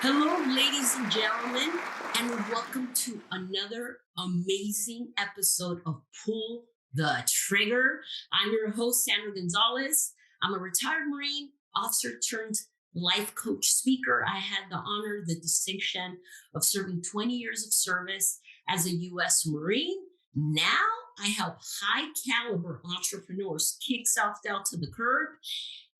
Hello, ladies and gentlemen, and welcome to another amazing episode of Pull the Trigger. I'm your host, Sandra Gonzalez. I'm a retired Marine officer turned life coach speaker. I had the honor, the distinction of serving 20 years of service as a U.S. Marine. Now I help high caliber entrepreneurs kick self doubt to the curb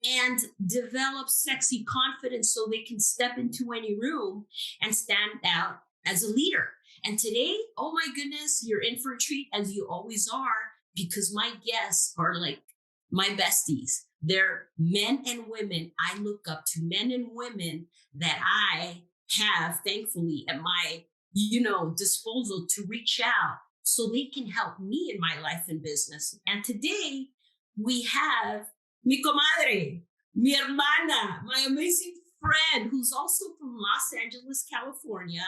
and develop sexy confidence so they can step into any room and stand out as a leader. And today, oh my goodness, you're in for a treat as you always are, because my guests are like my besties. They're men and women I look up to, men and women that I have thankfully at my, disposal to reach out so they can help me in my life and business. And today we have mi comadre, mi hermana, my amazing friend who's also from Los Angeles, California,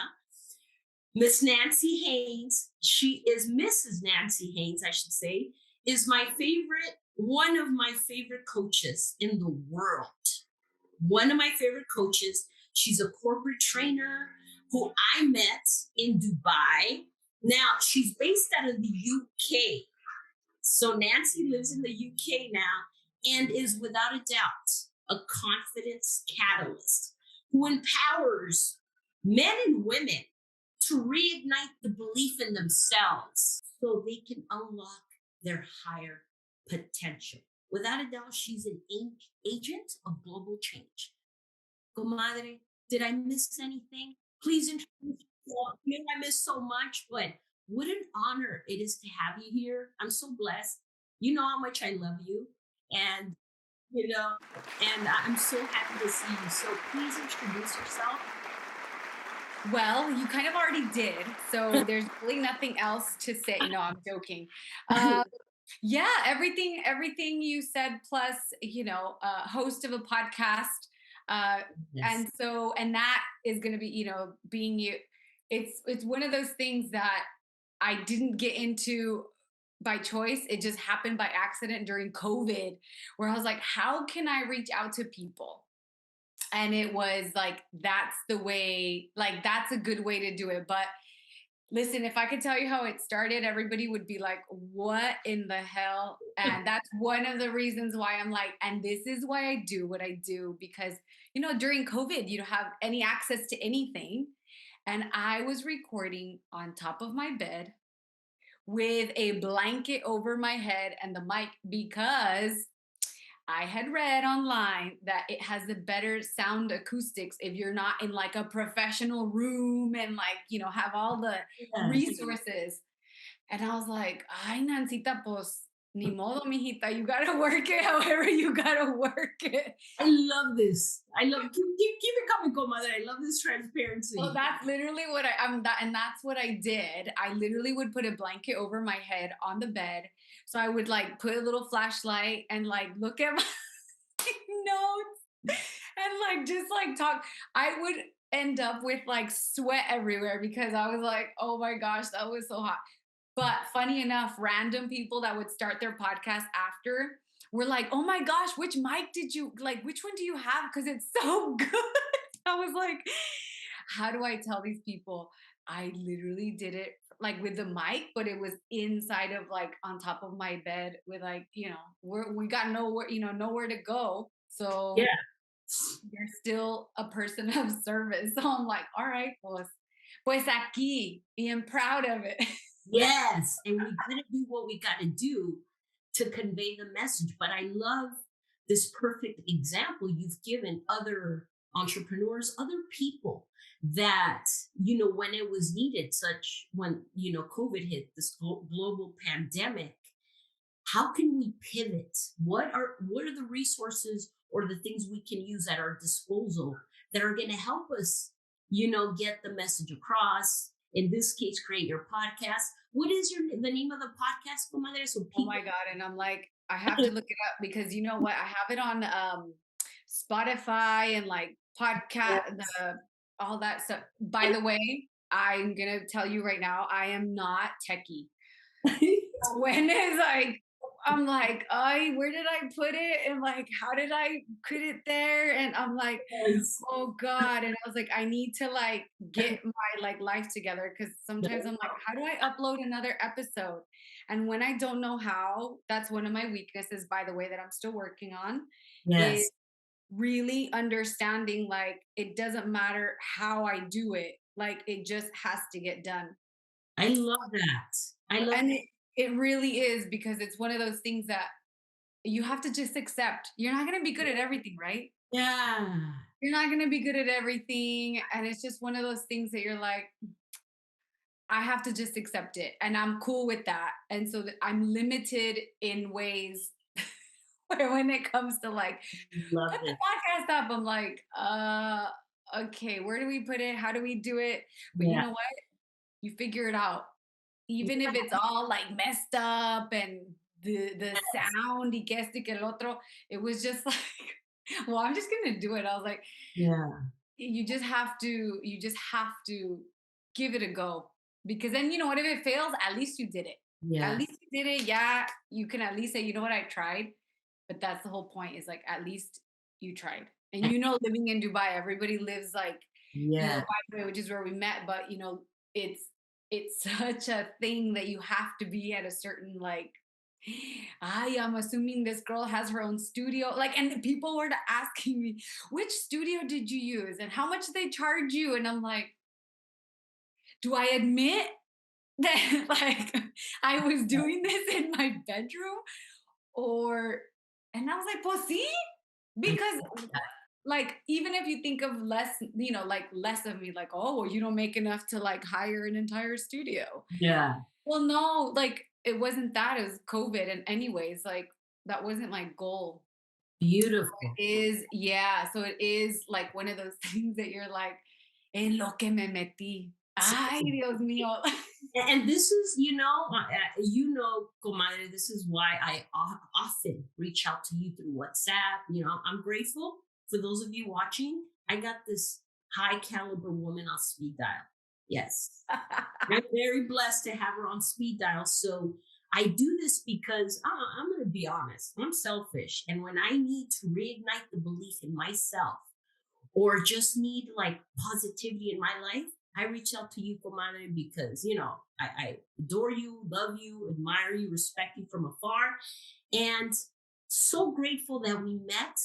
Miss Nancy Haines. She is Mrs. Nancy Haines, I should say, is my favorite, one of my favorite coaches in the world. One of my favorite coaches. She's a corporate trainer who I met in Dubai. Now, she's based out of the UK. So Nancy lives in the UK now and is without a doubt a confidence catalyst who empowers men and women to reignite the belief in themselves so they can unlock their higher potential. Without a doubt, she's an agent of global change. Comadre, did I miss anything? Please introduce yourself. I I missed so much, but what an honor it is to have you here. I'm so blessed. You know how much I love you. And, you know, and I'm so happy to see you. So please introduce yourself. Well, you kind of already did, so there's really nothing else to say. No, I'm joking. Um, yeah, everything you said, plus, host of a podcast, uh, Yes. and that is going to be, being you. It's one of those things that I didn't get into by choice. It just happened by accident during COVID, where I was like, how can I reach out to people? And it was like, that's the way, like, that's a good way to do it. But listen, if I could tell you how it started, everybody would be like, what in the hell? And that's one of the reasons why I'm like, and this is why I do what I do, because during COVID you don't have any access to anything. And I was recording on top of my bed with a blanket over my head and the mic, because I had read online that it has the better sound acoustics if you're not in like a professional room and like, have all the Yes. resources. And I was like, ay, Nancita, pues, ni modo, mijita. You gotta work it however you gotta work it. I love this. I love keep it coming, comadre. I love this Well, transparency. that's literally what I'm that, and that's what I did. I literally would put a blanket over my head on the bed. So I would like put a little flashlight and like look at my notes and like just like talk. I would end up with like sweat everywhere because I was like, oh my gosh, that was so hot. But funny enough, random people that would start their podcast after were like, oh my gosh, which mic did you like? Which one do you have? Because it's so good. I was like, how do I tell these people? I literally did it like with the mic, but it was inside of like on top of my bed with like, we got nowhere, nowhere to go. Yeah. So you're still a person of service. So I'm like, all right, pues aquí, being proud of it. Yes. And we gotta do what we gotta do to convey the message. But I love this perfect example you've given other entrepreneurs, other people that, when it was needed, such when, COVID hit this global pandemic, how can we pivot? What are the resources or the things we can use at our disposal that are going to help us, get the message across? In this case, create your podcast. What is the name of the podcast, comadre? So Oh people. my God. And I'm like, I have to look it up because you know what? I have it on Spotify and like podcast, all that stuff. By the way, I'm gonna tell you right now, I am not techie. When is like I'm like, I where did I put it? And like, how did I put it there? And I'm like, Yes. oh God. And I was like, I need to like get my like life together because sometimes I'm like, how do I upload another episode? And when I don't know how, that's one of my weaknesses, by the way, that I'm still working on, is Yes. really understanding like it doesn't matter how I do it, like it just has to get done. I love that. I love And it really is because it's one of those things that you have to just accept. You're not going to be good at everything, right? yeah. You're not going to be good at everything. And it's just one of those things that you're like, I have to just accept it. And I'm cool with that. And so that I'm limited in ways where when it comes to like, Love put the it. podcast up, I'm like, okay, where do we put it? How do we do it? But you Yeah. know what? You figure it out. Even if it's all like messed up and the Yes. sound y que esto y que el otro, it was just like, well, I'm just gonna do it. I was like, Yeah. you just have to give it a go. Because then you know what, if it fails, at least you did it. At Yes. least you did it. Yeah, you can at least say, you know what, I tried. But that's the whole point, is like at least you tried. And you know, living in Dubai, everybody lives like, you know, Yeah. by the way, which is where we met, but you know, it's such a thing that you have to be at a certain like, I am assuming this girl has her own studio. Like, and people were asking me, which studio did you use and how much they charge you? And I'm like, do I admit that like I was doing this in my bedroom? Or, and I was like, well, see, I because like even if you think of less, you know, like less of me, like, oh well, you don't make enough to like hire an entire studio. yeah. Well, no, like it wasn't that, it was COVID. And anyways, like that wasn't my goal. Beautiful. It is, yeah. So it is like one of those things that you're like, en lo que me metí. Ay, Dios mío. And this is, comadre, this is why I often reach out to you through WhatsApp. I'm grateful for those of you watching. I got this high caliber woman on speed dial. Yes. I'm very blessed to have her on speed dial. So I do this because I'm going to be honest, I'm selfish. And when I need to reignite the belief in myself, or just need like positivity in my life, I reach out to you, comadre, because I adore you, love you, admire you, respect you from afar, and so grateful that we met.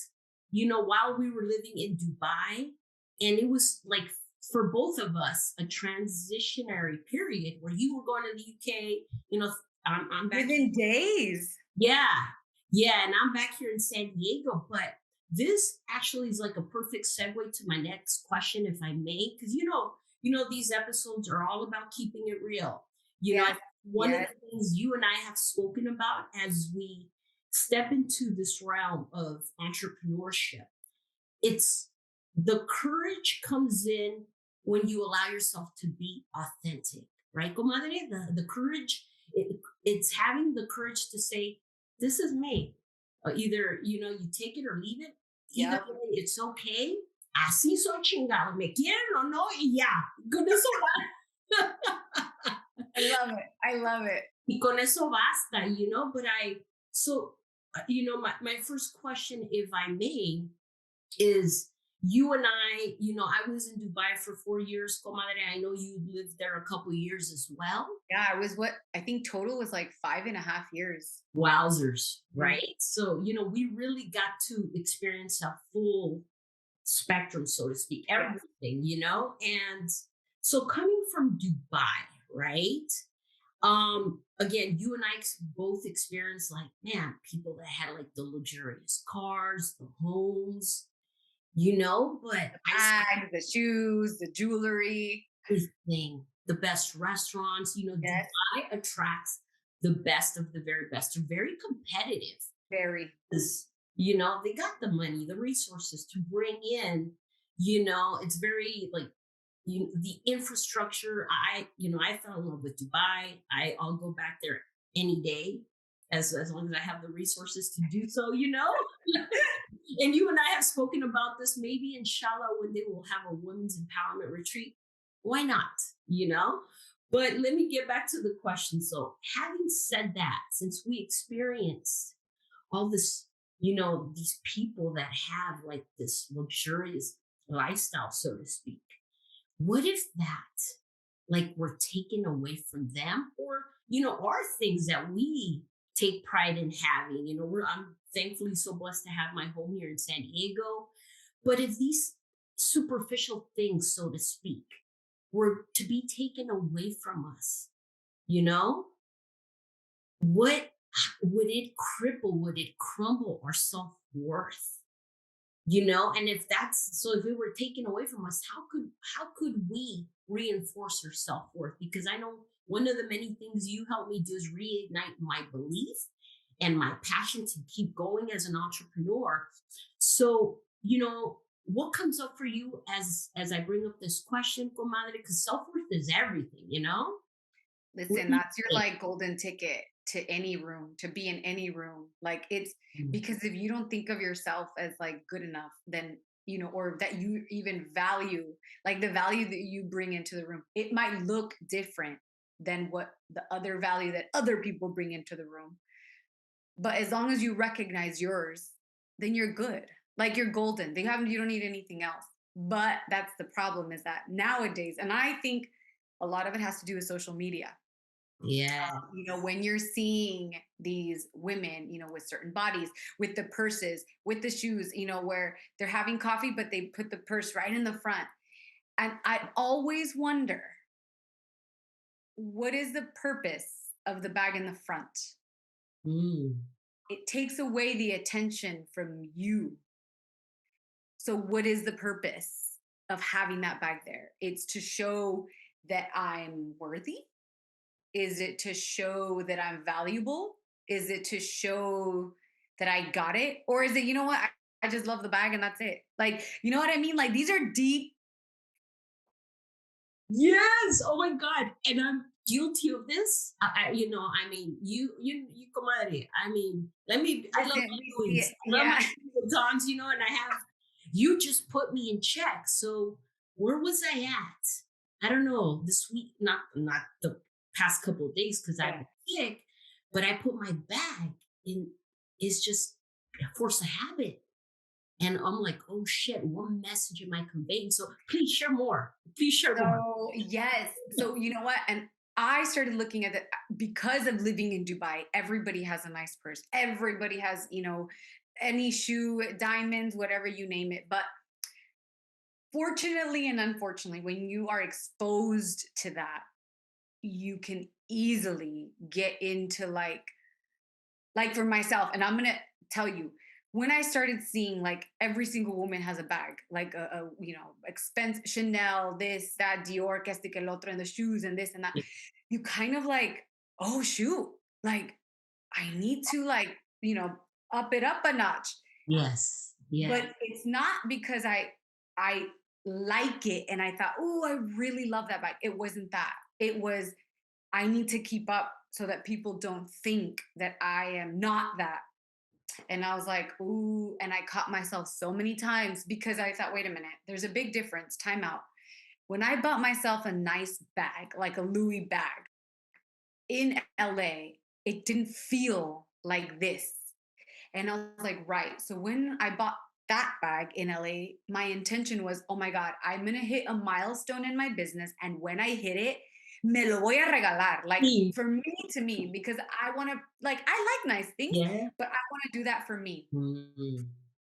While we were living in Dubai, and it was like for both of us a transitionary period where you were going to the UK. I'm back. Within days. Yeah. Yeah. And I'm back here in San Diego. But this actually is like a perfect segue to my next question, if I may, because these episodes are all about keeping it real. Yes. One of Yes. the things you and I have spoken about as we step into this realm of entrepreneurship, it's the courage comes in when you allow yourself to be authentic, right, comadre? The courage, it's having the courage to say, this is me. Either, you take it or leave it. Either Yep. way, it's okay. Así soy chingado. Me quieren o no, y ya. Con eso, I love it. I love it. y con eso basta, but my first question, if I may, is you and I was in Dubai for 4 years, comadre. I know you lived there a couple years as well. Yeah, it was what I think total was like 5.5 years. Wowzers, Mm. right? So, we really got to experience a full spectrum, so to speak, Yeah. everything. And so coming from Dubai, right? Again, you and I both experienced like, man, people that had like the luxurious cars, the homes, but Bags, the shoes, the jewelry. everything, the best restaurants, Yes, Dubai attracts the best of the very best. They're very competitive very. because, they got the money, the resources to bring in, it's very like, the infrastructure. I fell in love with Dubai. I'll go back there any day as long as I have the resources to do so. And you and I have spoken about this. Maybe inshallah one day we'll have a women's empowerment retreat. Why not? But let me get back to the question. So, having said that, since we experienced all this, these people that have like this luxurious lifestyle, so to speak, what if that, like, were taken away from them, or, are things that we take pride in having? I'm thankfully so blessed to have my home here in San Diego. But if these superficial things, so to speak, were to be taken away from us, you know, what would it cripple? Would it crumble our self worth? And if that's so, if it were taken away from us, how could we reinforce our self-worth? Because I know one of the many things you help me do is reignite my belief and my passion to keep going as an entrepreneur. So, what comes up for you as I bring up this question, comadre? Because self-worth is everything. What Listen, do you that's your think? like golden ticket to any room, to be in any room. Like it's Mm. because if you don't think of yourself as like good enough, then or that you even value, like the value that you bring into the room, it might look different than what the other value that other people bring into the room. But as long as you recognize yours, then you're good. Like you're golden. You don't need anything else. But that's the problem is that nowadays, and I think a lot of it has to do with social media. Yeah. When you're seeing these women, with certain bodies, with the purses, with the shoes, where they're having coffee, but they put the purse right in the front. And I always wonder, what is the purpose of the bag in the front? Mm. It takes away the attention from you. So, what is the purpose of having that bag there? It's to show that I'm worthy. Is it to show that I'm valuable? Is it to show that I got it? Or is it, you know what? I just love the bag and that's it. Like, you know what I mean? Like, these are deep. Yes. Oh my God. And I'm guilty of this. I mean, you comadre. I mean, I love Listen, we my see Louis. it. I love Yeah. my Louis Vuittons, and you just put me in check. So where was I at? I don't know. This week, not the past couple of days because I've Yeah. been sick, but I put my bag in. It's just a force of habit. And I'm like, oh shit, what message am I conveying? So please share more. Please share more. So, yes. So, you know what? And I started looking at it because of living in Dubai. Everybody has a nice purse. Everybody has, any shoe, diamonds, whatever you name it. But fortunately and unfortunately, when you are exposed to that, you can easily get into like for myself, and I'm gonna tell you, when I started seeing like every single woman has a bag, like expense Chanel, this, that, Dior, que este que el otro, and the shoes and this and that, you kind of like, oh shoot, like I need to like, up it up a notch. Yes. Yeah. But it's not because I like it and I thought, oh, I really love that bag. It wasn't that. It was I need to keep up so that people don't think that I am not that. And I was like, ooh, and I caught myself so many times because I thought, wait a minute, there's a big difference. Time out. When I bought myself a nice bag, like a Louis bag in LA, it didn't feel like this. And I was like, right. So when I bought that bag in LA, my intention was, oh my God, I'm going to hit a milestone in my business. And when I hit it, me lo voy a regalar. Like Mm. for me to me, because I want to, like, I like nice things, Yeah. but I want to do that for me. Mm.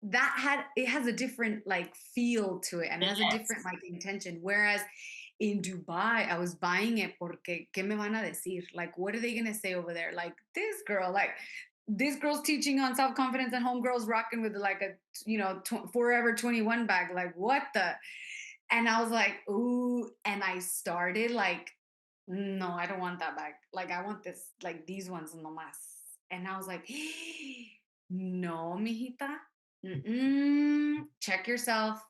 It has a different like feel to it and it has a different Yes. like intention. Whereas in Dubai, I was buying it porque ¿qué me van a decir? Like, what are they gonna say over there? Like this girl's teaching on self confidence and homegirls rocking with like a forever 21 bag. Like what the? And I was like, ooh, and I started like, no, I don't want that bag. Like I want this, like these ones no más. And I was like, no, mijita. Check yourself.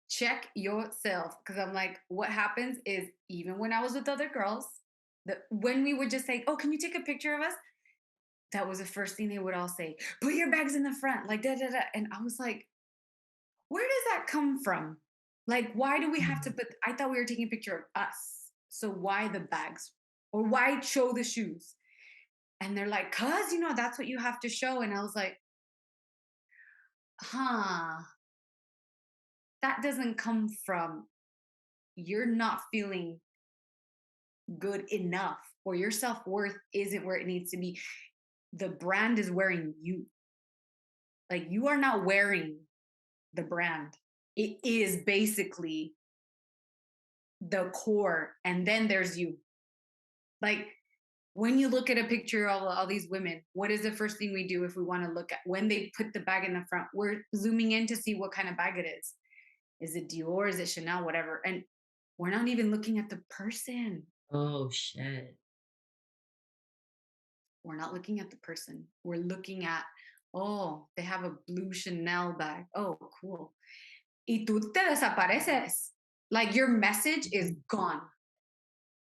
Check yourself. Because I'm like, what happens is even when I was with other girls, when we would just say, oh, can you take a picture of us? That was the first thing they would all say. Put your bags in the front, like da da da. And I was like, where does that come from? Like, why do we have to Mm. put? I thought we were taking a picture of us. So why the bags? Or why show the shoes? And they're like, cuz, that's what you have to show. And I was like, huh, that doesn't come from you're not feeling good enough or your self-worth isn't where it needs to be. The brand is wearing you. Like you are not wearing the brand. It is basically the core. And then there's you. Like when you look at a picture of all these women, what is the first thing we do if we want to look at when they put the bag in the front? We're zooming in to see what kind of bag it is. Is it Dior? Is it Chanel? Whatever. And we're not even looking at the person. Oh shit. We're not looking at the person. We're looking at, oh, they have a blue Chanel bag. Oh, cool. Y tú te desapareces. Like your message is gone.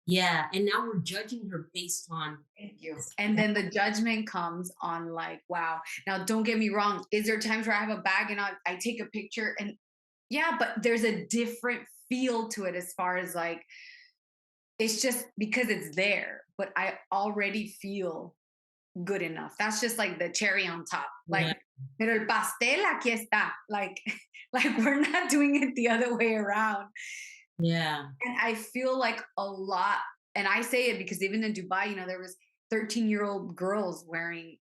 Yeah. And now we're judging her based on Thank you. this. And then the judgment comes on like, wow. Now, don't get me wrong. Is there times where I have a bag and I take a picture and yeah, but there's a different feel to it as far as like, it's just because it's there, but I already feel good enough. That's just like the cherry on top. Yeah. Like, pero el pastel aquí está. Like, like we're not doing it the other way around. Yeah. And I feel like a lot, and I say it because even in Dubai, there was 13-year-old girls wearing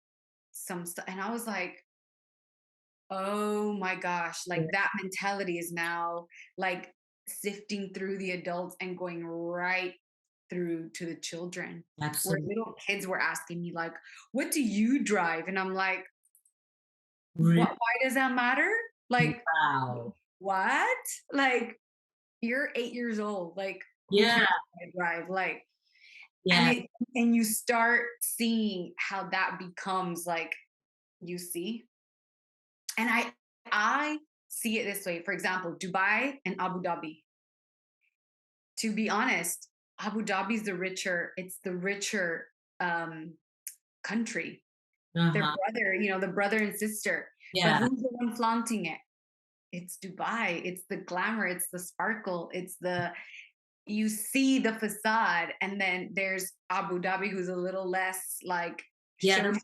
some stuff. And I was like, oh my gosh, like that mentality is now like sifting through the adults and going right through to the children. Where Absolutely. little kids were asking me, like, what do you drive? And I'm like, Re- why does that matter? Like, Wow. what? Like, you're 8 years old. Like, who Yeah. cares if I drive? Like, and Yeah. it and you start seeing how that becomes like, you see? And I see it this way. For example, Dubai and Abu Dhabi. To be honest, Abu Dhabi's it's the richer country. Their Uh-huh. brother, the brother and sister. But Yeah. who's the one flaunting it? It's Dubai. It's the glamour. It's the sparkle. You see the facade. And then there's Abu Dhabi, who's a little less like Yeah. show.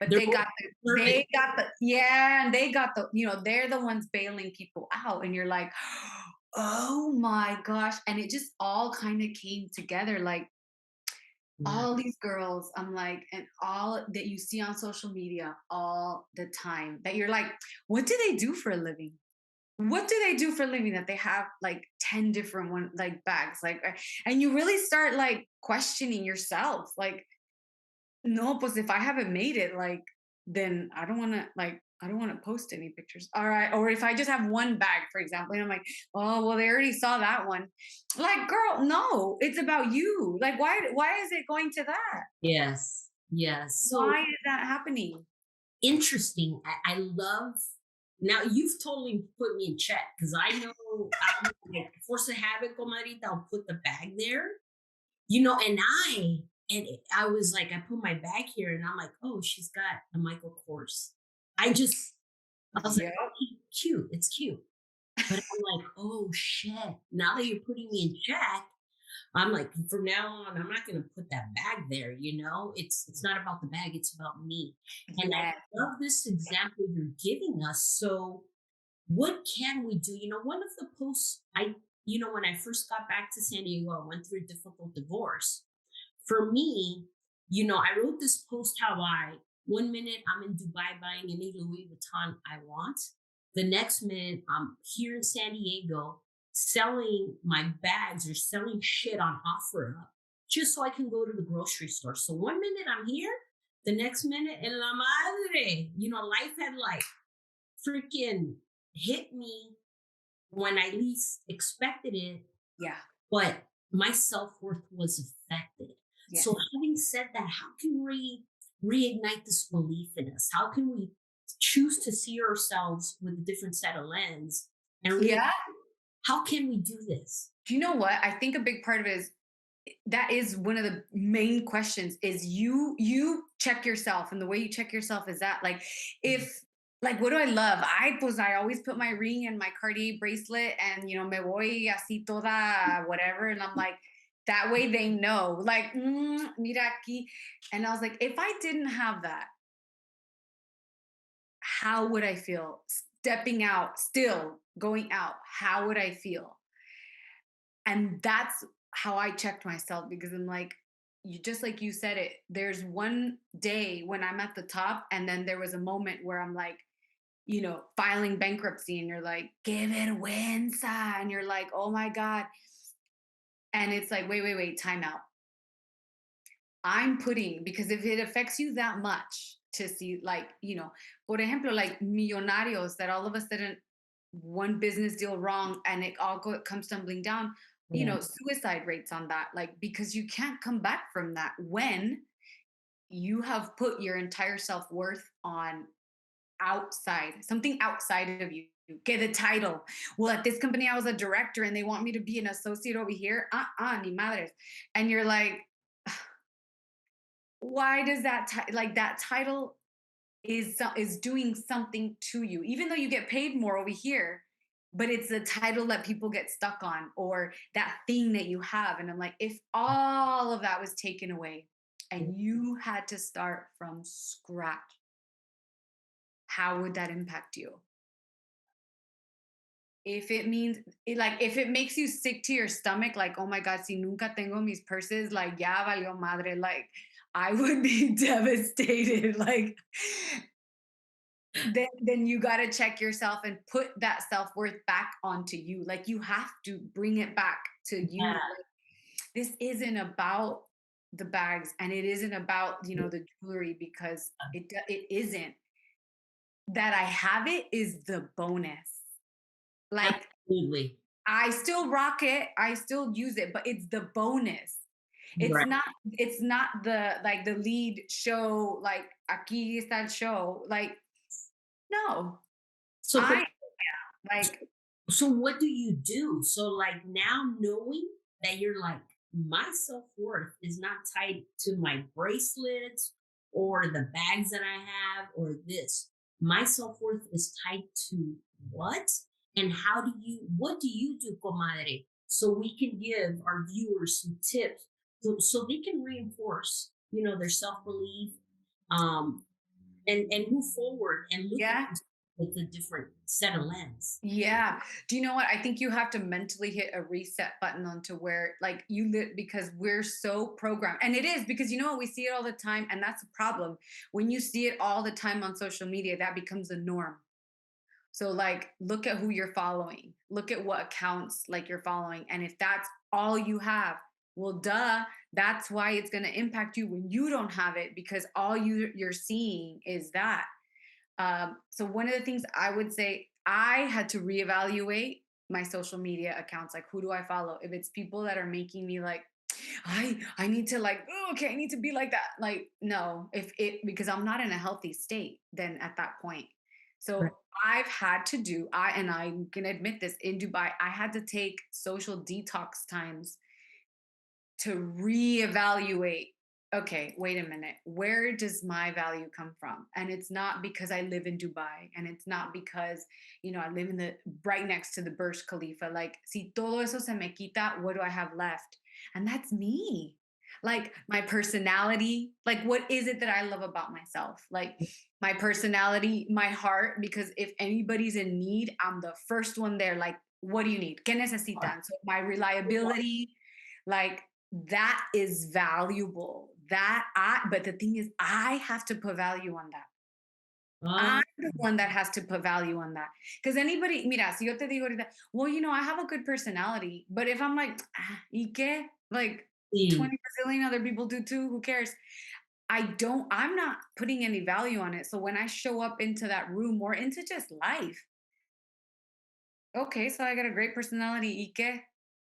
But They're they both got serving. yeah, and they got they're the ones bailing people out. And you're like, oh my gosh. And it just all kind of came together. Like Yeah. all these girls, I'm like, and all that you see on social media all the time that you're like, what do they do for a living? What do they do for a living that they have like 10 different one like bags? Like, and you really start like questioning yourself. Like, no, but if I haven't made it, like, then I don't want to post any pictures. All right. Or if I just have one bag, for example, and I'm like, oh, well, they already saw that one. Like, girl, no, it's about you. Like, why is it going to that? Yes. Yes. So Why is that happening? interesting. I love now you've totally put me in check because I know I'm like force a habit, comadrita, I'll put the bag there, and I was like, I put my bag here and I'm like, oh, she's got a Michael Kors. I was like, Yeah. cute, it's cute. But I'm like, oh shit. Now that you're putting me in check, I'm like, from now on, I'm not gonna put that bag there, It's not about the bag, it's about me. And I Yeah. love this example you're giving us. So what can we do? One of the posts when I first got back to San Diego, I went through a difficult divorce. For me, I wrote this post how one minute I'm in Dubai buying any Louis Vuitton I want. The next minute I'm here in San Diego selling my bags or selling shit on OfferUp just so I can go to the grocery store. So one minute I'm here, the next minute en la madre, life had like freaking hit me when I least expected it, Yeah. but my self-worth was affected. Yes. So having said that, how can we reignite this belief in us? How can we choose to see ourselves with a different set of lens and Yeah. how can we do this? Do you know what? I think a big part of it is that is one of the main questions is you check yourself, and the way you check yourself is that like if like what do I love? I always put my ring and my Cartier bracelet and me voy así toda whatever, and I'm like, That way they know, like, mira aquí. And I was like, if I didn't have that, how would I feel? Stepping out, still going out, how would I feel? And that's how I checked myself because I'm like, you just like you said it, there's one day when I'm at the top, and then there was a moment where I'm like, filing bankruptcy, and you're like, que vergüenza. And you're like, oh my God. And it's like, wait, time out. I'm putting, because if it affects you that much to see, like, por ejemplo, like millonarios that all of a sudden one business deal wrong and it all comes tumbling down, Yeah. suicide rates on that, like, because you can't come back from that when you have put your entire self-worth on something outside of you. Get the title. Well, at this company, I was a director and they want me to be an associate over here. Ni madres. And you're like, why does like that title is doing something to you, even though you get paid more over here, but it's the title that people get stuck on, or that thing that you have. And I'm like, if all of that was taken away and you had to start from scratch, how would that impact you? If it means like, if it makes you sick to your stomach, like, oh my God, si nunca tengo mis purses, like, ya valió madre, like, I would be devastated. Like, then you got to check yourself and put that self-worth back onto you. Like, you have to bring it back to you. Yeah. Like, this isn't about the bags, and it isn't about, the jewelry, because it isn't. That I have it is the bonus. Like, Absolutely. I still rock it, I still use it, but it's the bonus. It's Right. not it's not the, like, the lead show, like, aquí está el show. Like, no. So, I like, so what do you do? So like now knowing that you're like, my self-worth is not tied to my bracelets or the bags that I have or this. My self-worth is tied to what? And what do you do, comadre? So we can give our viewers some tips so they can reinforce, their self-belief, um, and move forward and look at yeah. this with a different set of lens. Yeah. Do you know what? I think you have to mentally hit a reset button onto where, like, because we're so programmed. And it is because, we see it all the time. And that's a problem. When you see it all the time on social media, that becomes a norm. So, like, look at who you're following, look at what accounts, like, you're following. And if that's all you have, well, duh, that's why it's going to impact you when you don't have it, because all you're seeing is that. So one of the things I would say, I had to reevaluate my social media accounts. Like, who do I follow? If it's people that are making me like, I need to, like, "Oh, okay, I need to be like that." Like, no, if it because I'm not in a healthy state then at that point. Right. So I've had to do, and I can admit this, in Dubai, I had to take social detox times to reevaluate. Okay, wait a minute, where does my value come from? And it's not because I live in Dubai, and it's not because, I live in the right next to the Burj Khalifa. Like, si todo eso se me quita, what do I have left? And that's me. Like, my personality, like, what is it that I love about myself? Like, my personality, my heart, because if anybody's in need, I'm the first one there. Like, what do you need? ¿Qué necesitan? So my reliability, like, that is valuable. But the thing is, I have to put value on that. Uh, I'm the one that has to put value on that. Because anybody, mira, si yo te digo ahorita, well, I have a good personality, but if I'm like, ¿y qué? Like, see, 20 bazillion other people do too, who cares? I'm not putting any value on it. So when I show up into that room or into just life, okay, so I got a great personality, ¿y qué?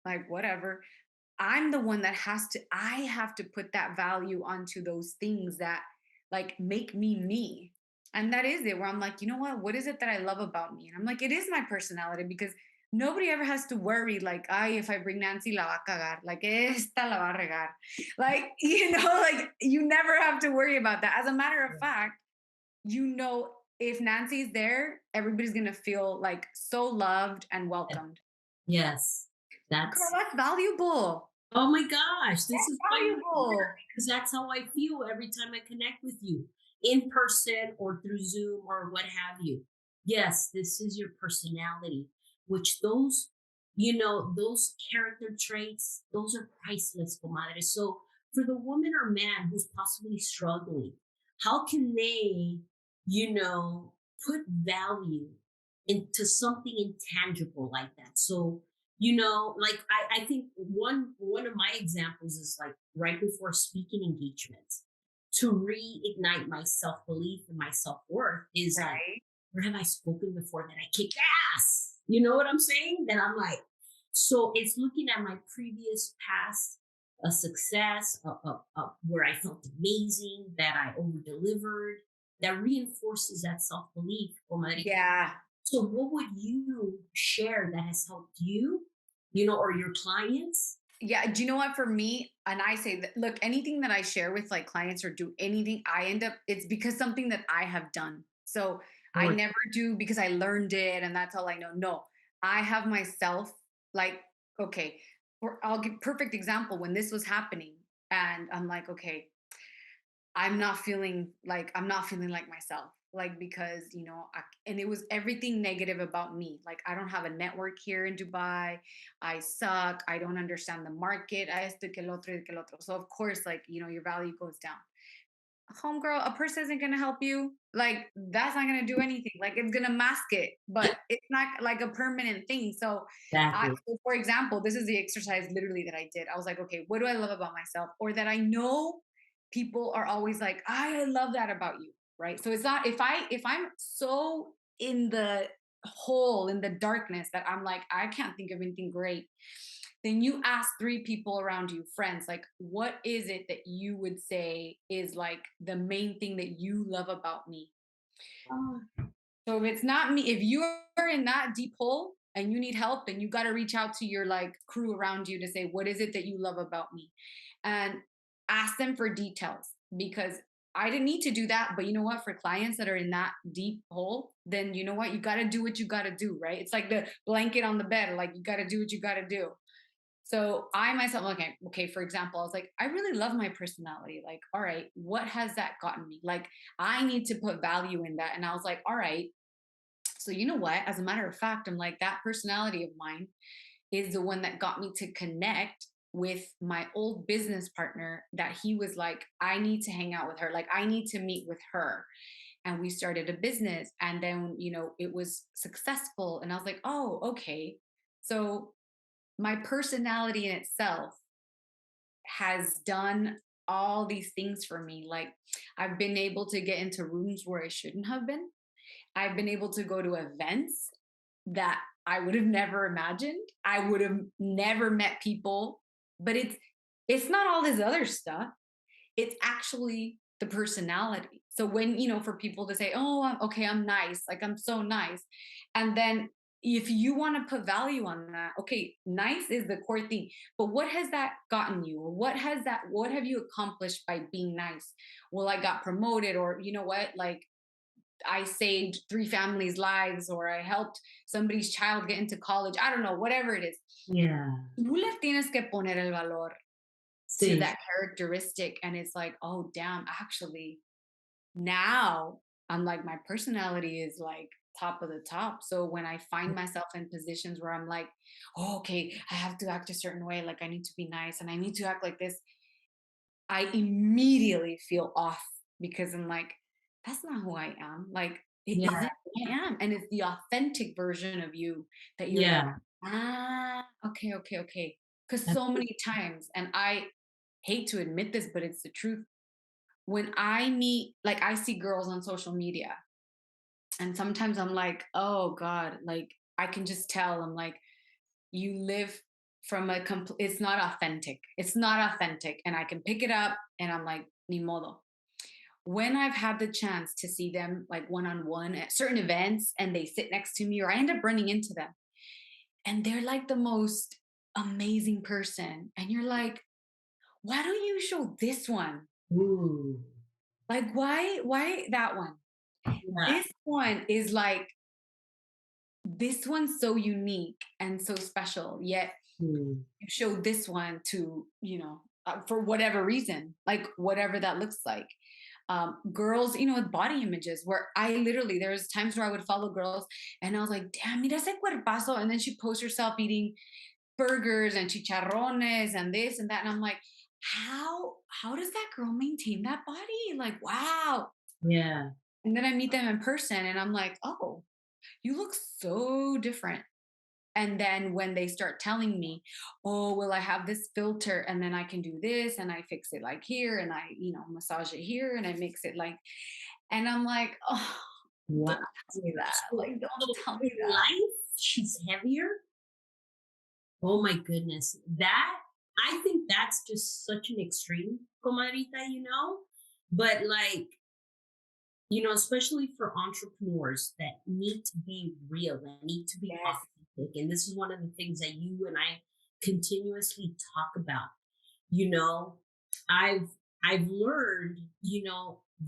Like, whatever. I'm the one that I have to put that value onto those things that, like, make me me. And that is it, where I'm like, what is it that I love about me? And I'm like, it is my personality, because nobody ever has to worry, like, ay, if I bring Nancy, la va a cagar. Like, esta la va a regar. Like, like, you never have to worry about that. As a matter of fact, if Nancy's there, everybody's going to feel like so loved and welcomed. yes, Girl, that's that's valuable. Oh my gosh, this is why you're here, Valuable. because that's how I feel every time I connect with you in person or through Zoom or what have you. Yes, this is your personality, which those character traits, those are priceless, comadre. So for the woman or man who's possibly struggling, how can they, you know, put value into something intangible like that? So like I think one of my examples is like right before speaking engagements to reignite my self-belief and my self-worth is like, Right. where have I spoken before that I kicked ass? You know what I'm saying? That I'm like, so it's looking at my previous past, a success, where I felt amazing, that I over delivered, that reinforces that self-belief. Yeah. So, what would you share that has helped you, or your clients? Yeah, do you know what? For me, and I say that, look, anything that I share with like clients or do anything, I end up, it's because something that I have done. So I Or never do because I learned it and that's all I know. No, I have myself like, okay, I'll give perfect example when this was happening. And I'm like, okay, I'm not feeling like myself. Like because and it was everything negative about me. Like I don't have a network here in Dubai. I suck. I don't understand the market. I esto que el otro y que el otro. So of course, like your value goes down. Homegirl, a person isn't gonna help you. Like that's not gonna do anything. Like it's gonna mask it, but it's not like a permanent thing. exactly. So for example, this is the exercise literally that I did. I was like, okay, what do I love about myself? Or that I know people are always like, I love that about you, right? So it's not if I'm so in the hole in the darkness that I'm like, I can't think of anything great, then you ask three people around you, friends, like, what is it that you would say is like the main thing that you love about me? Oh, So if it's not me, if you are in that deep hole and you need help, then you got to reach out to your like crew around you to say, what is it that you love about me? And ask them for details because I didn't need to do that. But you know what? For clients that are in that deep hole, then you know what? You got to do what you got to do, right? It's like the blanket on the bed. Like you got to do what you got to do. So I myself, okay, for example, I was like, I really love my personality. Like, all right, what has that gotten me? Like, I need to put value in that. And I was like, all right, so you know what? As a matter of fact, I'm like, that personality of mine is the one that got me to connect with my old business partner that he was like, I need to hang out with her. Like, I need to meet with her. And we started a business. And then, it was successful. And I was like, oh, okay. So my personality in itself has done all these things for me. Like I've been able to get into rooms where I shouldn't have been. I've been able to go to events that I would have never imagined. I would have never met people, but it's not all this other stuff. It's actually the personality. So when, for people to say, "Oh, okay, I'm nice. Like I'm so nice." And then if you want to put value on that, okay, nice is the core thing. But what has that gotten you? Or what have you accomplished by being nice? Well, I got promoted or you know what? Like I saved three families' lives or I helped somebody's child get into college. I don't know, whatever it is. yeah. Tú le tienes que poner el valor to See, that characteristic. And it's like, oh, damn, actually, now I'm like, my personality is like top of the top. So when I find myself in positions where I'm like, oh, okay, I have to act a certain way, like I need to be nice and I need to act like this, I immediately feel off because I'm like, that's not who I am. Like, it yeah, isn't who I am. And it's the authentic version of you that you're like, yeah. okay, okay, okay. Because That's so many times, and I hate to admit this, but it's the truth. When I meet, like, I see girls on social media, and sometimes I'm like, oh God, like, I can just tell. I'm like, you live from it's not authentic. It's not authentic. And I can pick it up and I'm like, ni modo. When I've had the chance to see them like one on one at certain events and they sit next to me or I end up running into them and they're like the most amazing person. And you're like, why don't you show this one? ooh, Like, why that one? yeah. This one is like, this one's so unique and so special. Yet Mm. you show this one to, for whatever reason, like whatever that looks like. Girls, with body images, where I literally, there's times where I would follow girls and I was like, damn, mira ese cuerpazo. And then she posts herself eating burgers and chicharrones and this and that. And I'm like, how does that girl maintain that body? Like, wow. Yeah. And then I meet them in person and I'm like, oh, you look so different. And then when they start telling me, oh, well, I have this filter and then I can do this and I fix it like here and I, massage it here and I mix it like, and I'm like, oh, Wow. don't tell me that. So, Like, don't so tell me in that. life, she's heavier. Oh my goodness. That I think that's just such an extreme, comadita, But like, especially for entrepreneurs that need to be real, that need to be Yes. authentic. And this is one of the things that you and I continuously talk about. You know, I've I've learned,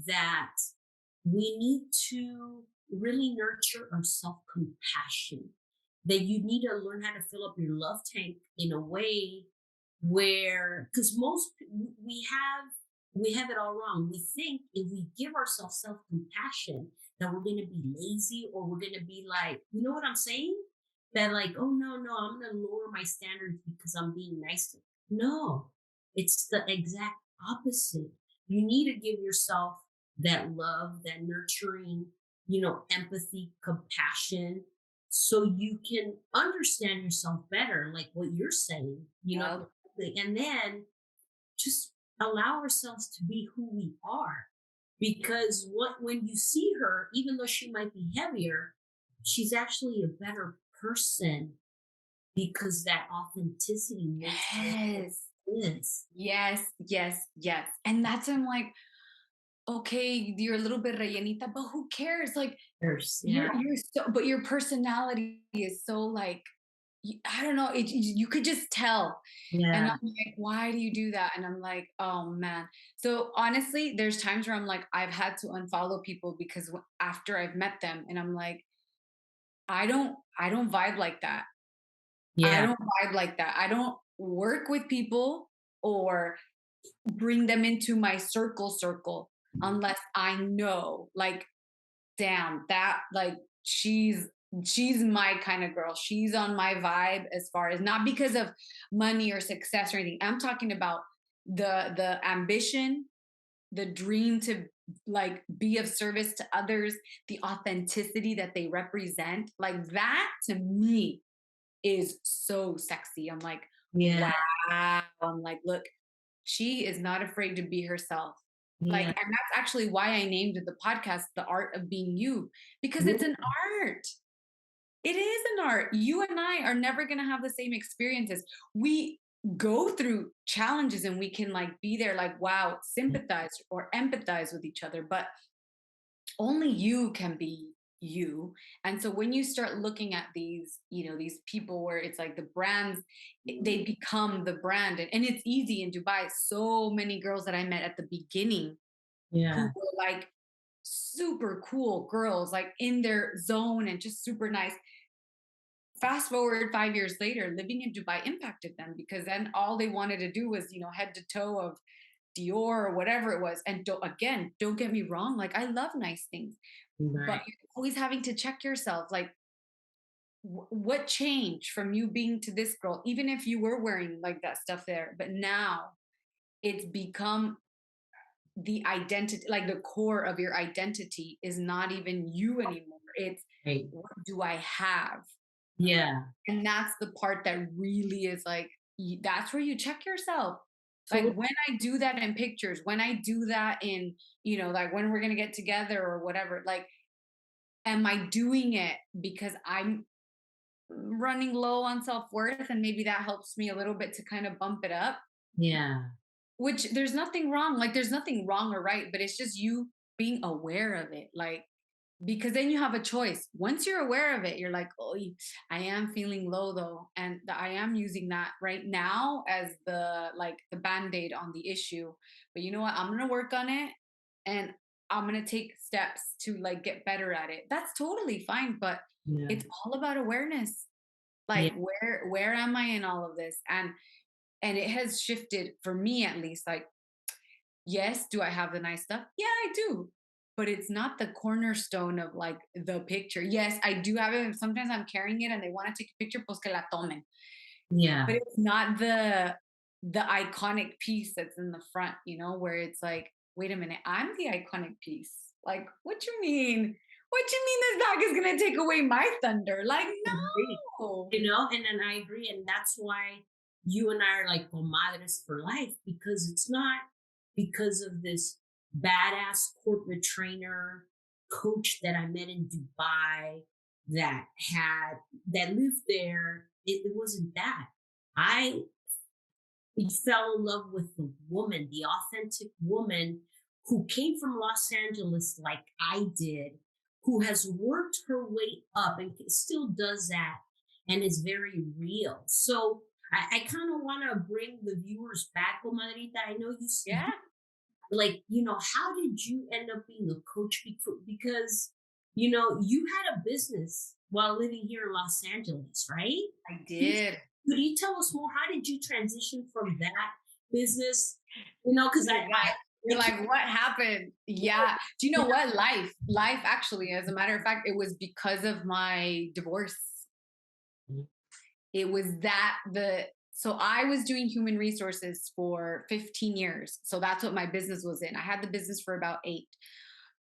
that we need to really nurture our self-compassion. That you need to learn how to fill up your love tank in a way where, because we have it all wrong. We think if we give ourselves self-compassion that we're going to be lazy, or we're going to be like, you know what I'm saying, that like, oh no, I'm going to lower my standards because I'm being nice to. No, it's the exact opposite. You need to give yourself that love, that nurturing, empathy, compassion, so you can understand yourself better, like what you're saying, Yep. and then just allow ourselves to be who we are. Because when you see her, even though she might be heavier, she's actually a better person, because that authenticity makes her who Yes. she is. Yes. Yes. Yes. And that's, I'm like, okay, you're a little bit rellenita, but who cares? Like, Yeah. but your personality is so like, I don't know, you could just tell. And Yeah. I'm like, why do you do that? And I'm like, oh man. So honestly, there's times where I'm like, I've had to unfollow people because after I've met them, and I'm like, I don't vibe like that. I Yeah. don't vibe like that. I don't work with people or bring them into my circle unless I know, like, damn, that, like, she's my kind of girl. She's on my vibe, as far as, not because of money or success or anything. I'm talking about the ambition, the dream to like be of service to others, the authenticity that they represent. Like that to me is so sexy. I'm like, wow. Yeah. I'm like, look, she is not afraid to be herself. Like, Yeah. and that's actually why I named the podcast The Art of Being You, because Yeah. it's an art. It is an art. You and I are never going to have the same experiences. We go through challenges and we can like be there, like, wow, sympathize or empathize with each other, but only you can be you. And so when you start looking at these, these people where it's like the brands, they become the brand. And it's easy in Dubai. So many girls that I met at the beginning who Yeah. were like super cool girls, like in their zone and just super nice. Fast forward 5 years later, living in Dubai impacted them, because then all they wanted to do was, head to toe of Dior or whatever it was. And again, don't get me wrong, like I love nice things, but Right. you're always having to check yourself, like, what changed from you being to this girl, even if you were wearing like that stuff there, but now it's become the identity, like the core of your identity is not even you anymore. It's, Right. what do I have? Yeah. And that's the part that really is like, that's where you check yourself. Like So when I do that in pictures, when I do that in, like when we're going to get together or whatever, like, am I doing it because I'm running low on self-worth and maybe that helps me a little bit to kind of bump it up? yeah. Which there's nothing wrong, like there's nothing wrong or right, but it's just you being aware of it. Like, because then you have a choice. Once you're aware of it, you're like, oh, I am feeling low though, and I am using that right now as the, like, the band-aid on the issue. But you know what, I'm gonna work on it, and I'm gonna take steps to like get better at it. That's totally fine, but Yeah. it's all about awareness. Like Yeah. where am I in all of this? And it has shifted for me at least. Like, yes, do I have the nice stuff? Yeah, I do. But it's not the cornerstone of like the picture. Yes, I do have it. And sometimes I'm carrying it and they want to take a picture, pues que la tomen. But Yeah. it's not the iconic piece that's in the front, where it's like, wait a minute, I'm the iconic piece. Like, what you mean? What you mean this dog is gonna take away my thunder? Like, Agree. no. And then I agree. And that's why you and I are like comadres for life, because it's not because of this badass corporate trainer coach that I met in Dubai that had that lived there. It wasn't that. I fell in love with the woman, the authentic woman who came from Los Angeles like I did, who has worked her way up and still does that and is very real. So I kind of want to bring the viewers back, Comadrita. I know Yeah, like, how did you end up being a coach? Because, you had a business while living here in Los Angeles, right? I Could you did. could you tell us more? How did you transition from that business? Oh Because my God. You're I like, what happened? Yeah. Do you know what? Life actually, as a matter of fact, it was because of my divorce. can't. It was that the so I was doing human resources for 15 years. So that's what my business was in. I had the business for about 8.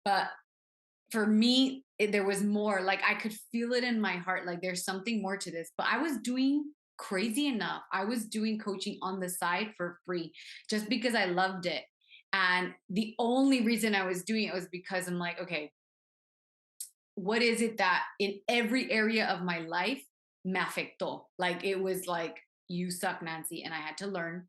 But for me, there was more. Like I could feel it in my heart. Like there's something more to this. But I was doing crazy enough. I was doing coaching on the side for free just because I loved it. And the only reason I was doing it was because I'm like, okay, what is it that in every area of my life me afectó? Like it was like, you suck, Nancy. And I had to learn.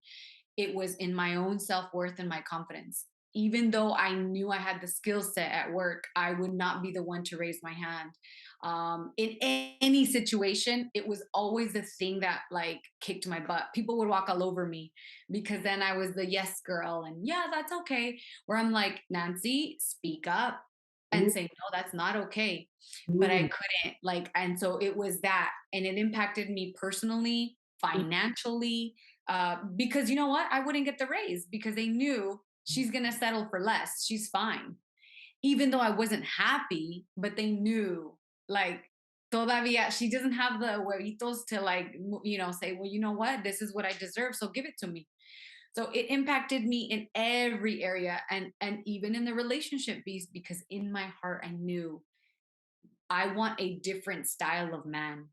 It was in my own self-worth and my confidence. Even though I knew I had the skill set at work, I would not be the one to raise my hand. In any situation, it was always the thing that like kicked my butt. People would walk all over me because then I was the yes girl and yeah, that's okay. Where I'm like, Nancy, speak up and Ooh, say, no, that's not okay. But I ooh, couldn't like, and so it was that, and it impacted me personally, financially, because you know what? I wouldn't get the raise because they knew she's going to settle for less. She's fine. Even though I wasn't happy, but they knew like todavía she doesn't have the huevitos to like, say, well, you know what? This is what I deserve. So give it to me. So it impacted me in every area and even in the relationship piece because in my heart I knew I want a different style of man.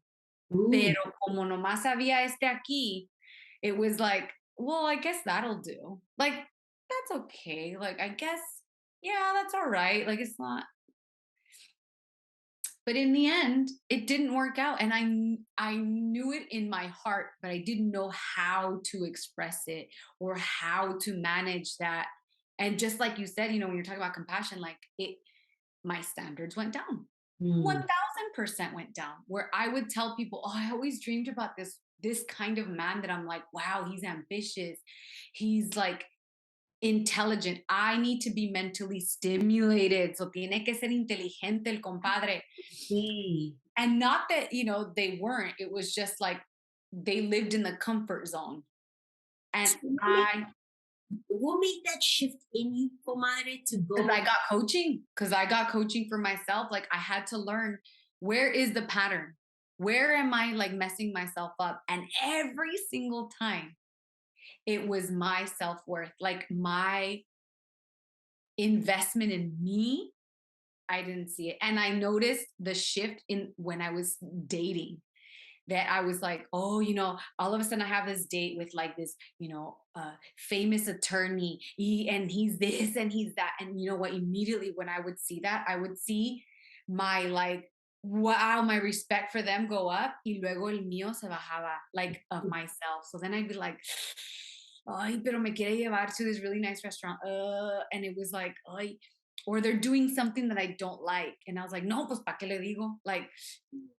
ooh. Pero como nomás había este aquí, it was like, well, I guess that'll do. Like, that's okay. Like, I guess, yeah, that's all right. Like, it's not. But in the end, it didn't work out, and I knew it in my heart, but I didn't know how to express it or how to manage that. And just like you said, when you're talking about compassion, like my standards went down. Mm. 1000% went down. Where I would tell people, "Oh, I always dreamed about this kind of man that I'm like, wow, he's ambitious. He's like intelligent. I need to be mentally stimulated. So tiene que ser inteligente el compadre." See. And not that, they weren't. It was just like they lived in the comfort zone. And So I what made that shift in you, comadre, to because go? I got coaching for myself. Like I had to learn, where is the pattern? Where am I like messing myself up? And every single time it was my self-worth, like my investment in me. I didn't see it. And I noticed the shift in when I was dating, that I was like, oh, all of a sudden I have this date with like this, famous attorney, and he's this and he's that. And you know what? Immediately when I would see that, I would see my like, wow, my respect for them go up. Y luego el mío se bajaba, like of myself. So then I'd be like, ay, pero me quiere llevar to this really nice restaurant. And it was like, ay, or they're doing something that I don't like. And I was like, no, pues pa' qué le digo? Like,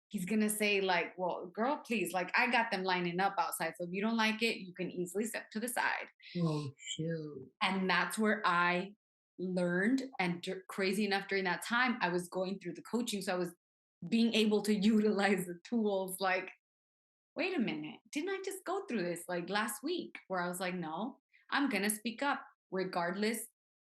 he's gonna say like, well, girl, please, like I got them lining up outside, so if you don't like it you can easily step to the side. Oh, shoot. And that's where I learned. And crazy enough, during that time I was going through the coaching, so I was being able to utilize the tools like wait a minute, didn't I just go through this like last week where I was like, no, I'm going to speak up regardless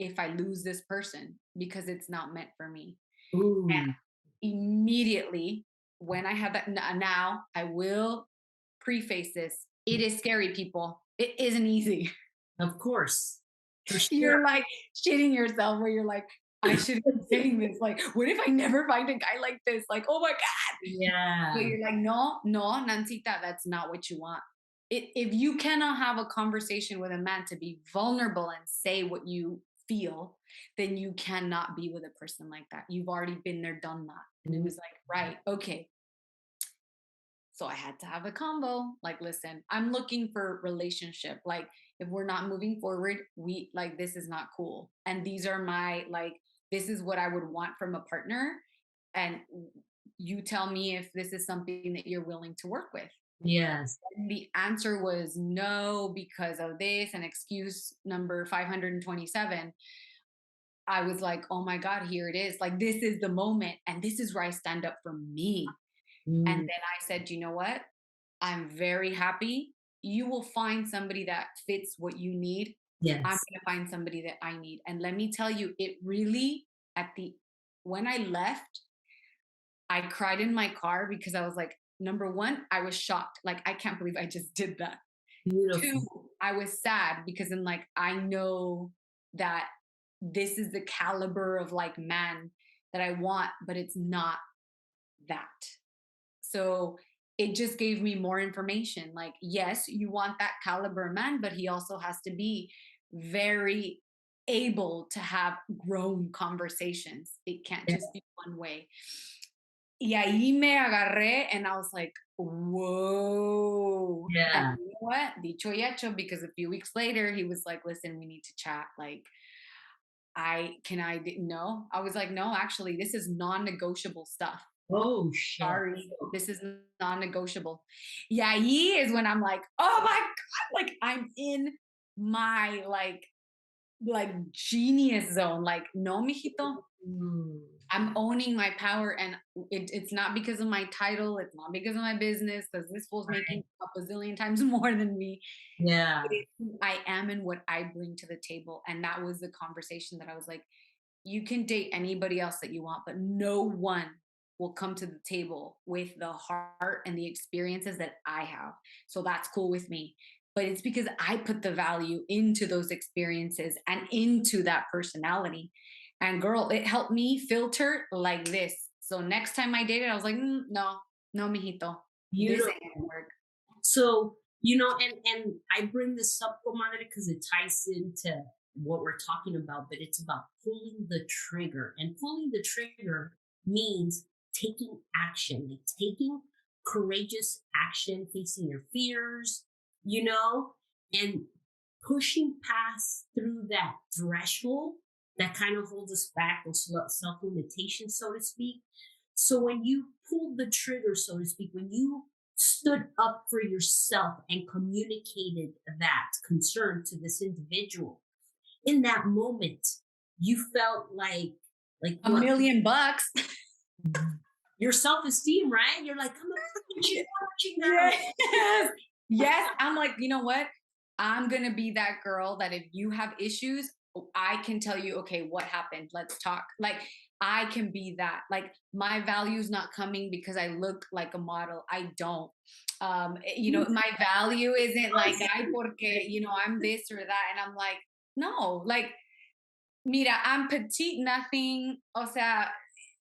if I lose this person because it's not meant for me. Ooh, And immediately when I had that, now I will preface this. It is scary, people. It isn't easy. of course, for sure. You're like shitting yourself where you're like, I shouldn't be saying this. Like, what if I never find a guy like this? Like, oh my God. But Yeah. you're like, no, no, Nancita, that's not what you want. If you cannot have a conversation with a man to be vulnerable and say what you feel, then you cannot be with a person like that. You've already been there, done that. And it Mm, was like, right, okay. So I had to have a combo. Like, listen, I'm looking for relationship. Like, if we're not moving forward, we like this is not cool. And these are my like, this is what I would want from a partner. And you tell me if this is something that you're willing to work with. yes. And the answer was no because of this and excuse number 527. I was like, oh my God, here it is. Like, this is the moment. And this is where I stand up for me. And then Mm, I said, you know what? I'm very happy. You will find somebody that fits what you need. I'm yes. going to find somebody that I need. And let me tell you, it really, at the, when I left, I cried in my car because I was like, number one, I was shocked. Like, I can't believe I just did that. Two, Beautiful. I was sad because I'm like, I know that this is the caliber of like man that I want, but it's not that. So it just gave me more information. Like, yes, you want that caliber man, but he also has to be very able to have grown conversations. It can't Yeah. just be one way. Y ahí me agarré and I was like, whoa. And Yeah. you know what? Dicho y hecho, because a few weeks later, he was like, listen, we need to chat. Like, no. I was like, no, actually, this is non negotiable stuff. Oh shit. Sorry, this is non-negotiable. Yeah, he is when I'm like, oh my God, like I'm in my like genius zone. Like, no, mijito, Mm, I'm owning my power. And it's not because of my title, it's not because of my business, because this fool's right. making a bazillion times more than me. Yeah. It is who I am and what I bring to the table. And that was the conversation that I was like, you can date anybody else that you want, but no one will come to the table with the heart and the experiences that I have. So that's cool with me. But it's because I put the value into those experiences and into that personality. And girl, it helped me filter like this. So next time I dated, I was like, no, no, mijito, this ain't gonna Beautiful. work. So, and I bring this up, comadre, because it ties into what we're talking about, but it's about pulling the trigger. And pulling the trigger means taking action, like taking courageous action, facing your fears, you know, and pushing past through that threshold that kind of holds us back, those self limitations, so to speak. So when you pulled the trigger, so to speak, when you stood up for yourself and communicated that concern to this individual, in that moment, you felt like A what? million bucks. Your self-esteem, right? You're like, I'm a fucking girl. Yes. Yes. I'm like, you know what? I'm going to be that girl that if you have issues, I can tell you, okay, what happened? Let's talk. Like, I can be that. Like, my value's not coming because I look like a model. I don't. My value isn't like, I porque, I'm this or that. And I'm like, no, like, mira, I'm petite, nothing. O sea,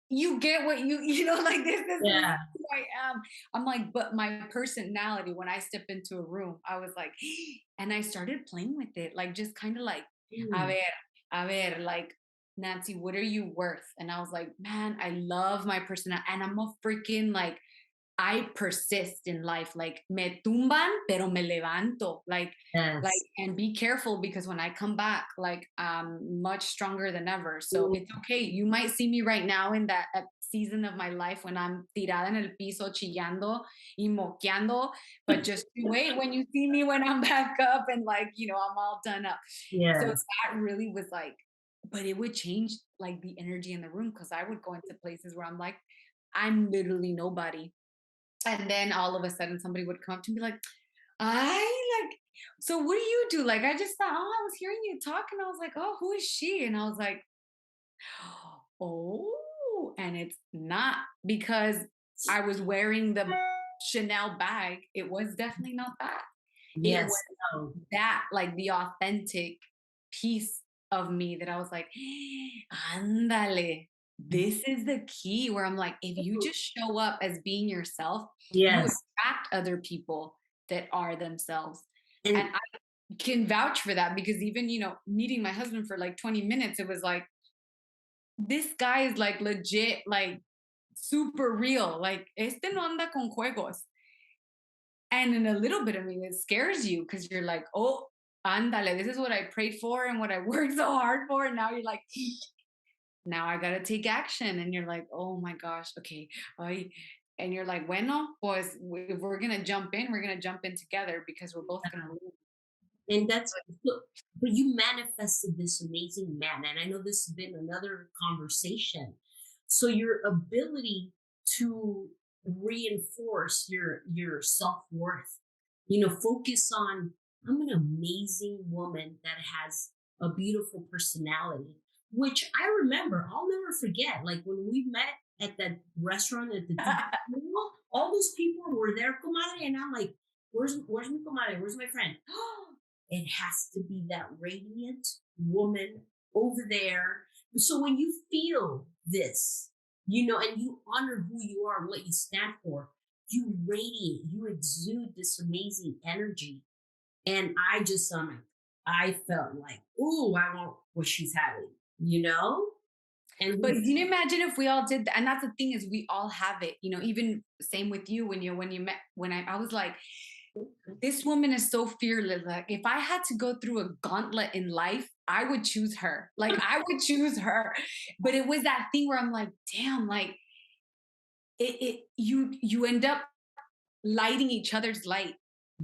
you get what like this is Yeah. who I am. I'm like, but my personality, when I step into a room, I was like, and I started playing with it, like just kind of like, a Mm, ver, like, Nancy, what are you worth? And I was like, man, I love my personality, and I'm a freaking like, I persist in life. Like, me tumban, pero me levanto. Like, yes. and be careful because when I come back, like, I'm much stronger than ever. So Mm, it's okay. You might see me right now in that season of my life when I'm tirada en el piso, chillando y moqueando. But just you wait when you see me when I'm back up and like, I'm all done up. So yes. that really was like, but it would change like the energy in the room because I would go into places where I'm like, I'm literally nobody. And then all of a sudden somebody would come up to me like, I like, so what do you do? Like, I just thought, oh, I was hearing you talk, and I was like, oh, who is she? And I was like, oh, and it's not because I was wearing the Chanel bag. It was definitely not that. It was Yes. No. that, like the authentic piece of me that I was like, andale, this is the key where I'm like, if you just show up as being yourself, you Yes. attract other people that are themselves. And And I can vouch for that because even, meeting my husband for like 20 minutes, it was like, this guy is like legit, like super real. Like, este no anda con juegos. And in a little bit of me, it scares you because you're like, oh, andale, this is what I prayed for and what I worked so hard for. And now you're like, now I got to take action. And you're like, oh my gosh, okay. Ay. And you're like, bueno, pues if we're going to jump in, we're going to jump in together because we're both going to lose. and that's but you manifested this amazing man. And I know this has been another conversation. So your ability to reinforce your self-worth, focus on, I'm an amazing woman that has a beautiful personality, which I remember, I'll never forget. Like when we met at that restaurant at the all those people were there, comadre, and I'm like, where's my comadre? Where's my friend? It has to be that radiant woman over there. So when you feel this, and you honor who you are, what you stand for, you radiate, you exude this amazing energy. And I felt like, oh, I want what she's having, And But can you imagine if we all did that? And that's the thing is we all have it, even same with you when you met, when I was like, this woman is so fearless. Like if I had to go through a gauntlet in life, I would choose her. Like I would choose her. But it was that thing where I'm like, damn, like you end up lighting each other's light.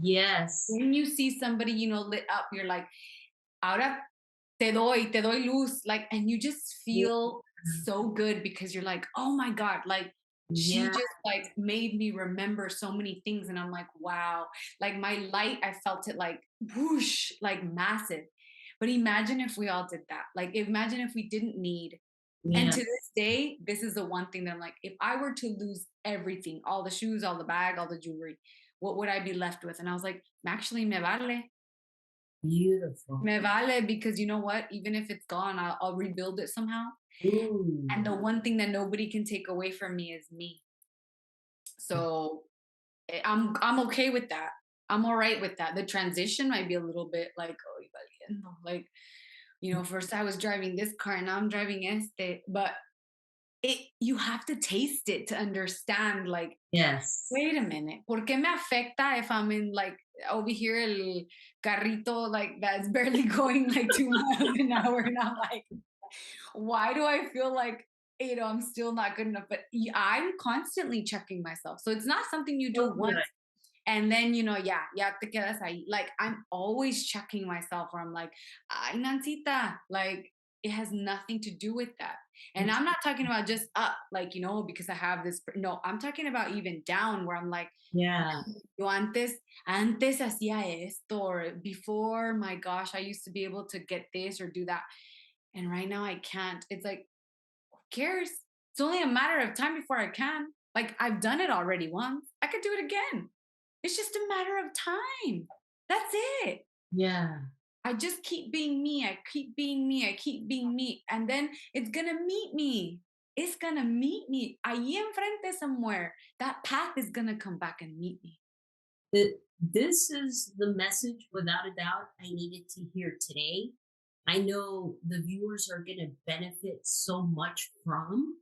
yes, When you see somebody, lit up, you're like, ahora te doy luz. Like, and you just yeah, feel so good because you're like, oh my God, like she yeah, just like made me remember so many things. And I'm like, wow, like my light, I felt it like whoosh, like massive. But imagine if we all did that. Like, imagine if we didn't need. And yeah. to this day, this is the one thing that I'm like, if I were to lose everything, all the shoes, all the bag, all the jewelry, what would I be left with? And I was like, actually, me vale. Beautiful. Me vale, because you know what? Even if it's gone, I'll rebuild it somehow. And the Ooh, one thing that nobody can take away from me is me. So I'm okay with that. I'm all right with that. The transition might be a little bit like, oh, valiendo. Like, first I was driving this car and now I'm driving este, but you have to taste it to understand like, yes. wait a minute, ¿por qué me afecta if I'm in like over here el carrito like that's barely going like 2 miles an hour and I'm like, why do I feel like I'm still not good enough? But I'm constantly checking myself. So it's not something you do So once good. and then ya te quedas ahí. Like I'm always checking myself where I'm like, ay, Nancita, like it has nothing to do with that. And I'm not talking about just up, like, because I have this. No, I'm talking about even down where I'm like, Yeah. yo antes hacía esto, or before, my gosh, I used to be able to get this or do that. And right now I can't. It's like, who cares? It's only a matter of time before I can. Like I've done it already once. I could do it again. It's just a matter of time. That's it. Yeah. I just keep being me. I keep being me. I keep being me. And then it's going to meet me. It's going to meet me. Allí enfrente somewhere. That path is going to come back and meet me. This is the message, without a doubt, I needed to hear today. I know the viewers are going to benefit so much from.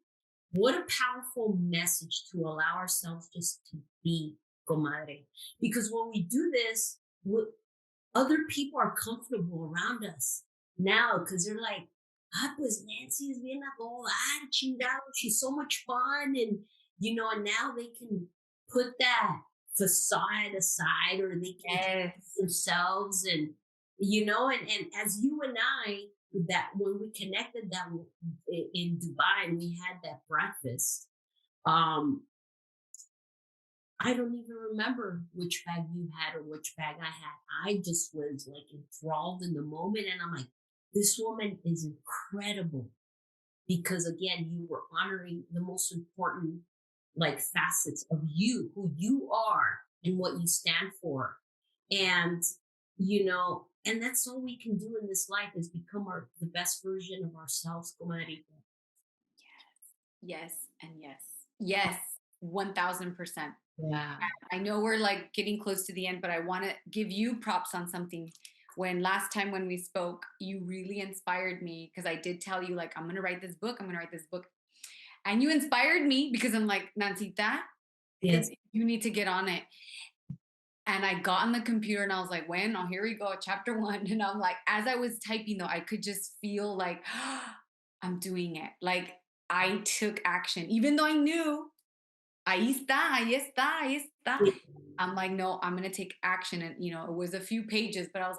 What a powerful message to allow ourselves just to be, comadre. Because when we do this, other people are comfortable around us now because they're like, pues Nancy is bien a todo dar, chingado. She's so much fun. And now they can put that facade aside or they can Yes. themselves and as you and I, that when we connected that in Dubai and we had that breakfast, um I don't even remember which bag you had or which bag I had. I just was like enthralled in the moment. And I'm like, this woman is incredible because again, you were honoring the most important like facets of you, who you are and what you stand for. And, and that's all we can do in this life is become the best version of ourselves, comadre. Yes, and yes. Yes, 1000%. Yeah. I know we're like getting close to the end, but I want to give you props on something. When last time when we spoke, you really inspired me because I did tell you like I'm going to write this book, I'm going to write this book. And you inspired me because I'm like, Nancita, Yes. you need to get on it. And I got on the computer and I was like, when? Oh, here we go, chapter 1. And I'm like, as I was typing though, I could just feel like I'm doing it. Like I took action, even though I knew ahí está, ahí está, ahí está. I'm like, no, I'm gonna take action. And it was a few pages, but I was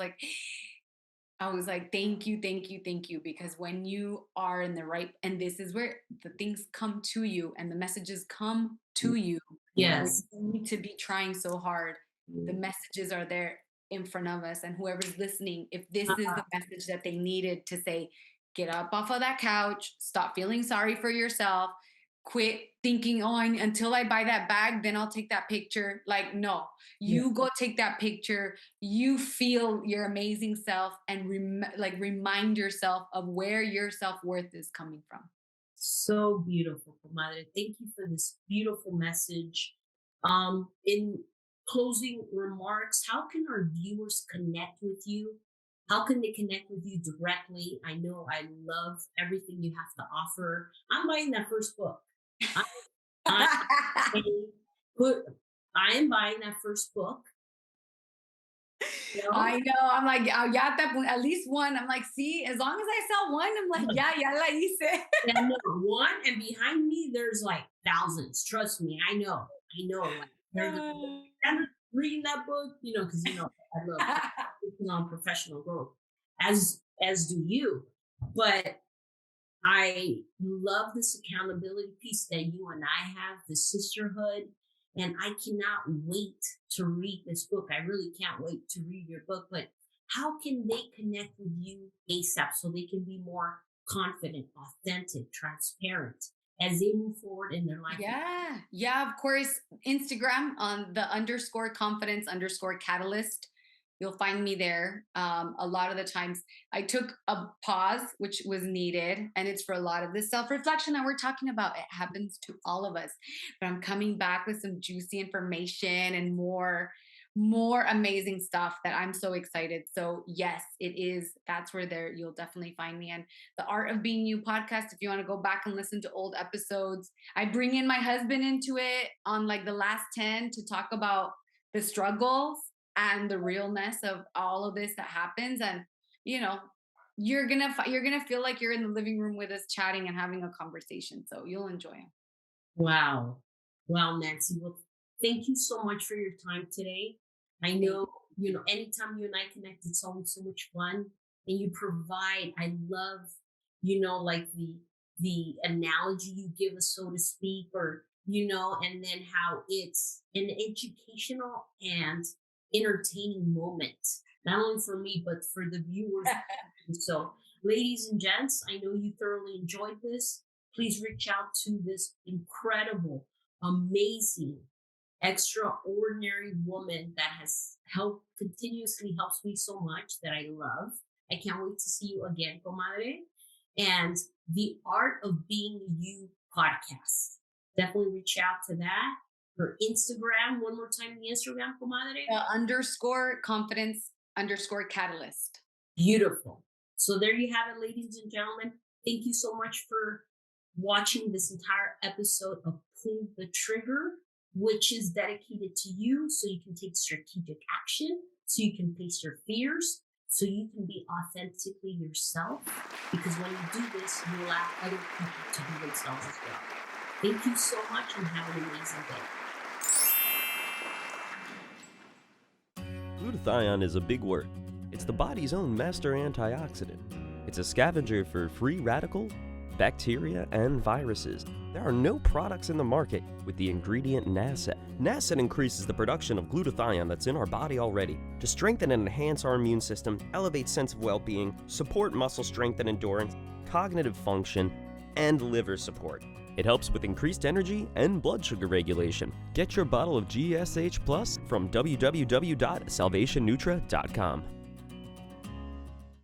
like, thank you, thank you, thank you. Because when you are in the right, and this is where the things come to you and the messages come to you, when Yes. you need to be trying so hard, the messages are there in front of us. And whoever's listening, if this is the message that they needed to say, get up off of that couch, stop feeling sorry for yourself, quit thinking, oh, until I buy that bag, then I'll take that picture. Like, no, Yeah. you go take that picture, you feel your amazing self, and remind yourself of where your self-worth is coming from. So beautiful, comadre. Thank you for this beautiful message. In closing remarks, how can our viewers connect with you? How can they connect with you directly? I know I love everything you have to offer. I'm buying that first book. I, I put. I am buying that first book. You know? I know. I'm like, oh, yeah, at least one. I'm like, see, as long as I sell one, I'm like, yeah, ya la hice. Yeah, no, one, and behind me, there's like thousands. Trust me, I know. I know. Like, there's I'm reading that book, because I love focusing on professional growth, as do you. But I love this accountability piece that you and I have, the sisterhood, and I cannot wait to read this book. I really can't wait to read your book. But how can they connect with you ASAP so they can be more confident, authentic, transparent as they move forward in their life? Yeah. Yeah. Of course, Instagram on the _confidence_catalyst. You'll find me there. A lot of the times I took a pause, which was needed. And it's for a lot of the self reflection that we're talking about. It happens to all of us. But I'm coming back with some juicy information and more amazing stuff that I'm so excited. So yes, it is. That's where you'll definitely find me. And the Art of Being You podcast, if you want to go back and listen to old episodes, I bring in my husband into it on like the last 10 to talk about the struggles and the realness of all of this that happens. And you're gonna feel like you're in the living room with us chatting and having a conversation, so you'll enjoy it. Wow. Wow, Nancy. Well, thank you so much for your time today. I know, anytime you and I connect, it's always so much fun. And you provide, I love, like the analogy you give us, so to speak, or, and then how it's an educational and entertaining moment, not only for me, but for the viewers. So, ladies and gents, I know you thoroughly enjoyed this. Please reach out to this incredible, amazing, extraordinary woman that has continuously helps me so much, that I love. I can't wait to see you again, comadre. And the Art of Being You podcast. Definitely reach out to that. Her Instagram, one more time, the Instagram, comadre. _confidence_catalyst. Beautiful. So there you have it, ladies and gentlemen. Thank you so much for watching this entire episode of Pull the Trigger, which is dedicated to you so you can take strategic action, so you can face your fears, so you can be authentically yourself. Because when you do this, you allow other people to be themselves as well. Thank you so much and have an amazing day. Glutathione is a big word. It's the body's own master antioxidant. It's a scavenger for free radical, bacteria, and viruses. There are no products in the market with the ingredient NASET. NASET increases the production of glutathione that's in our body already to strengthen and enhance our immune system, elevate sense of well-being, support muscle strength and endurance, cognitive function, and liver support. It helps with increased energy and blood sugar regulation. Get your bottle of GSH Plus from www.salvationnutra.com.